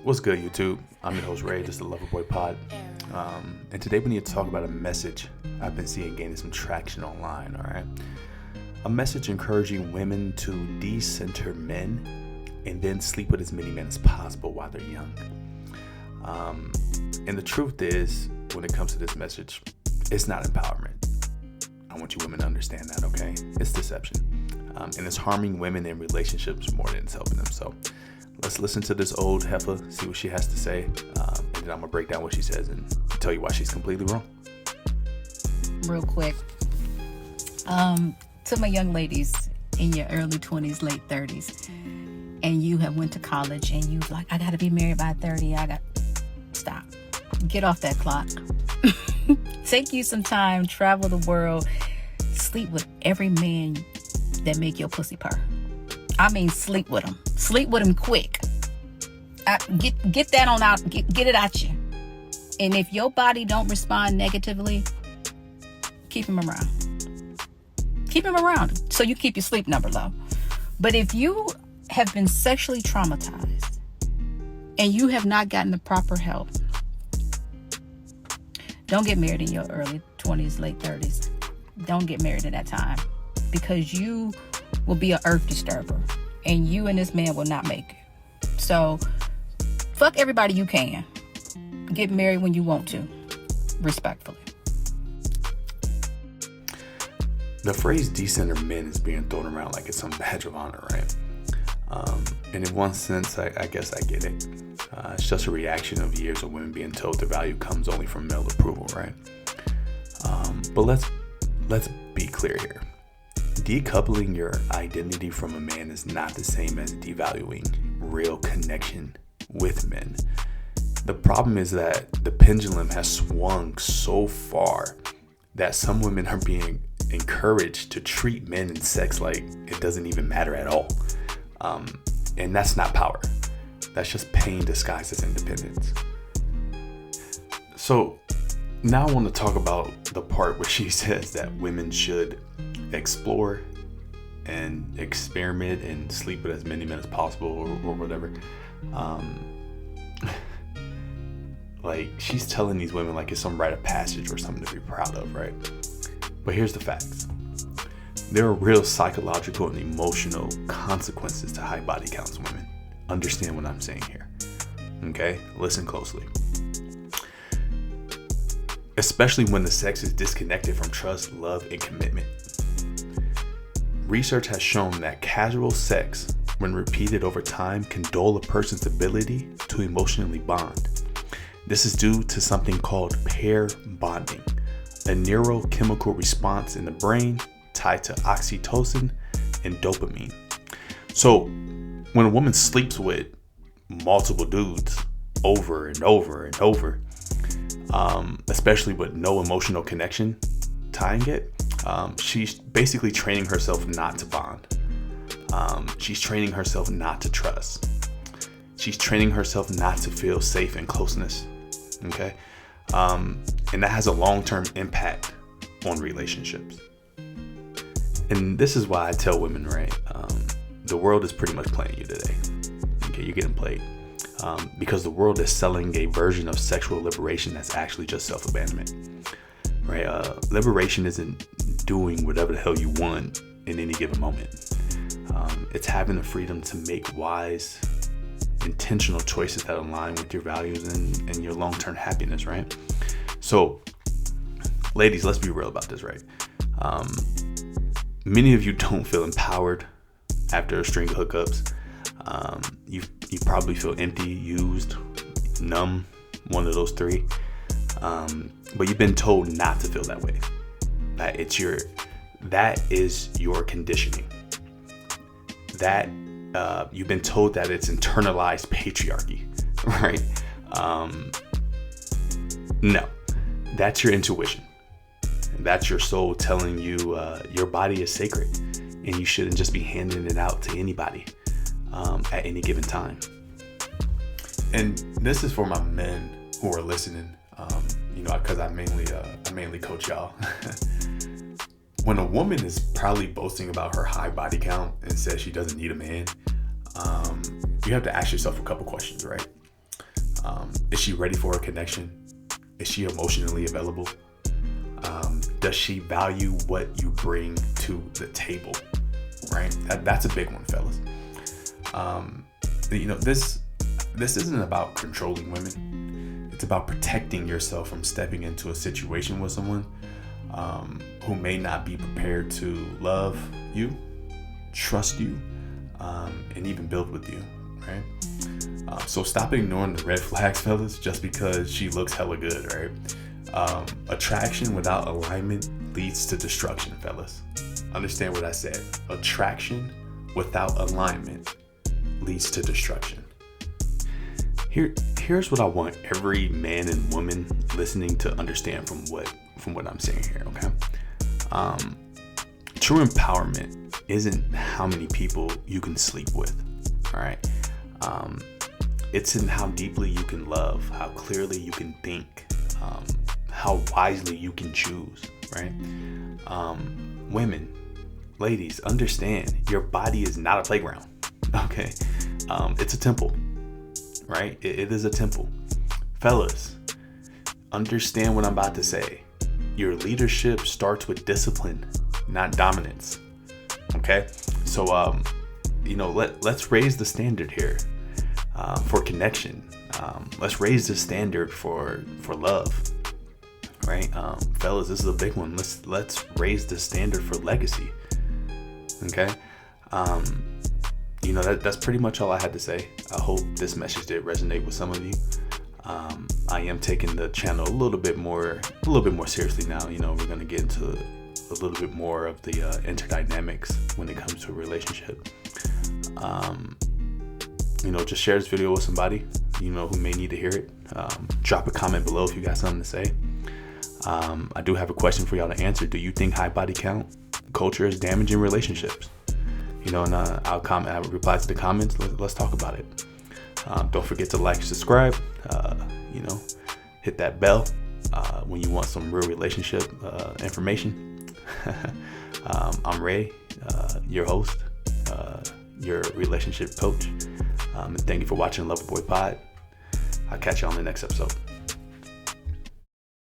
What's good, YouTube? I'm your host, Ray. This is the Loverboy Pod. And today we need to talk about a message I've been seeing gaining some traction online, all right? A message encouraging women to decenter men and then sleep with as many men as possible while they're young. And the truth is, when it comes to this message, it's not empowerment. I want you women to understand that, okay? It's deception. And it's harming women in relationships more than it's helping them. So let's listen to this old heifer, see what she has to say, and then I'm going to break down what she says and tell you why she's completely wrong. Real quick, to my young ladies in your early 20s, late 30s, and you have went to college and you like, I got to be married by 30. Stop. Get off that clock. Take you some time, travel the world, sleep with every man that make your pussy purr. I mean, sleep with them. Sleep with them quick. Get that on out. Get it out you. And if your body don't respond negatively, keep him around. Keep him around so you keep your sleep number low. But if you have been sexually traumatized and you have not gotten the proper help, don't get married in your early 20s, late 30s. Don't get married at that time because you will be an earth disturber and you and this man will not make it. So fuck everybody you can. Get married when you want to, respectfully. The phrase decenter men is being thrown around like it's some badge of honor, right? And in one sense, I guess I get it. It's just a reaction of years of women being told their value comes only from male approval, right? But let's be clear here. Decoupling your identity from a man is not the same as devaluing real connection with men. The problem is that the pendulum has swung so far that some women are being encouraged to treat men and sex like it doesn't even matter at all. And that's not power. That's just pain disguised as independence. So now I want to talk about the part where she says that women should explore and experiment and sleep with as many men as possible or whatever. Like she's telling these women like it's some rite of passage or something to be proud of, right? But here's the facts. There are real psychological and emotional consequences to high body counts, women. Understand what I'm saying here. Okay? Listen closely. Especially when the sex is disconnected from trust, love, and commitment. Research has shown that casual sex, when repeated over time, can dull a person's ability to emotionally bond. This is due to something called pair bonding, a neurochemical response in the brain tied to oxytocin and dopamine. So when a woman sleeps with multiple dudes over and over and over, especially with no emotional connection tying it, she's basically training herself not to bond. She's training herself not to trust. She's training herself not to feel safe in closeness. Okay? And that has a long-term impact on relationships. And this is why I tell women, right? The world is pretty much playing you today. Okay, you're getting played. Because the world is selling a version of sexual liberation that's actually just self-abandonment. Right? Liberation isn't doing whatever the hell you want in any given moment. It's having the freedom to make wise, intentional choices that align with your values and your long-term happiness, right? So, ladies, let's be real about this, right? Many of you don't feel empowered after a string of hookups. You probably feel empty, used, numb, one of those three. But you've been told not to feel that way. That is your conditioning. That you've been told that it's internalized patriarchy, right? No, that's your intuition. That's your soul telling you your body is sacred and you shouldn't just be handing it out to anybody at any given time. And this is for my men who are listening, because I mainly coach y'all. When a woman is proudly boasting about her high body count and says she doesn't need a man, you have to ask yourself a couple questions, right? Is she ready for a connection? Is she emotionally available? Does she value what you bring to the table? Right? That's a big one, fellas. This isn't about controlling women. It's about protecting yourself from stepping into a situation with someone who may not be prepared to love you, trust you, and even build with you, right? So stop ignoring the red flags, fellas, just because she looks hella good, right? Attraction without alignment leads to destruction, fellas. Understand what I said. Attraction without alignment leads to destruction. Here's what I want every man and woman listening to understand from what I'm saying here, okay? True empowerment isn't how many people you can sleep with, all right? It's in how deeply you can love, how clearly you can think, how wisely you can choose, right? Women, ladies, understand your body is not a playground, okay? It's a temple, right? It is a temple. Fellas, understand what I'm about to say. Your leadership starts with discipline, not dominance, okay? So, let's raise the standard here for connection. Let's raise the standard for love, right? Fellas, this is a big one. Let's raise the standard for legacy, okay? That's pretty much all I had to say. I hope this message did resonate with some of you. I am taking the channel a little bit more seriously now. We're going to get into a little bit more of the interdynamics when it comes to a relationship. Just share this video with somebody, who may need to hear it. Drop a comment below if you got something to say. I do have a question for y'all to answer. Do you think high body count culture is damaging relationships? And I'll reply to the comments. Let's talk about it. Don't forget to like, subscribe, hit that bell when you want some real relationship information. I'm Ray, your host, your relationship coach. And thank you for watching Loverboy Pod. I'll catch you on the next episode.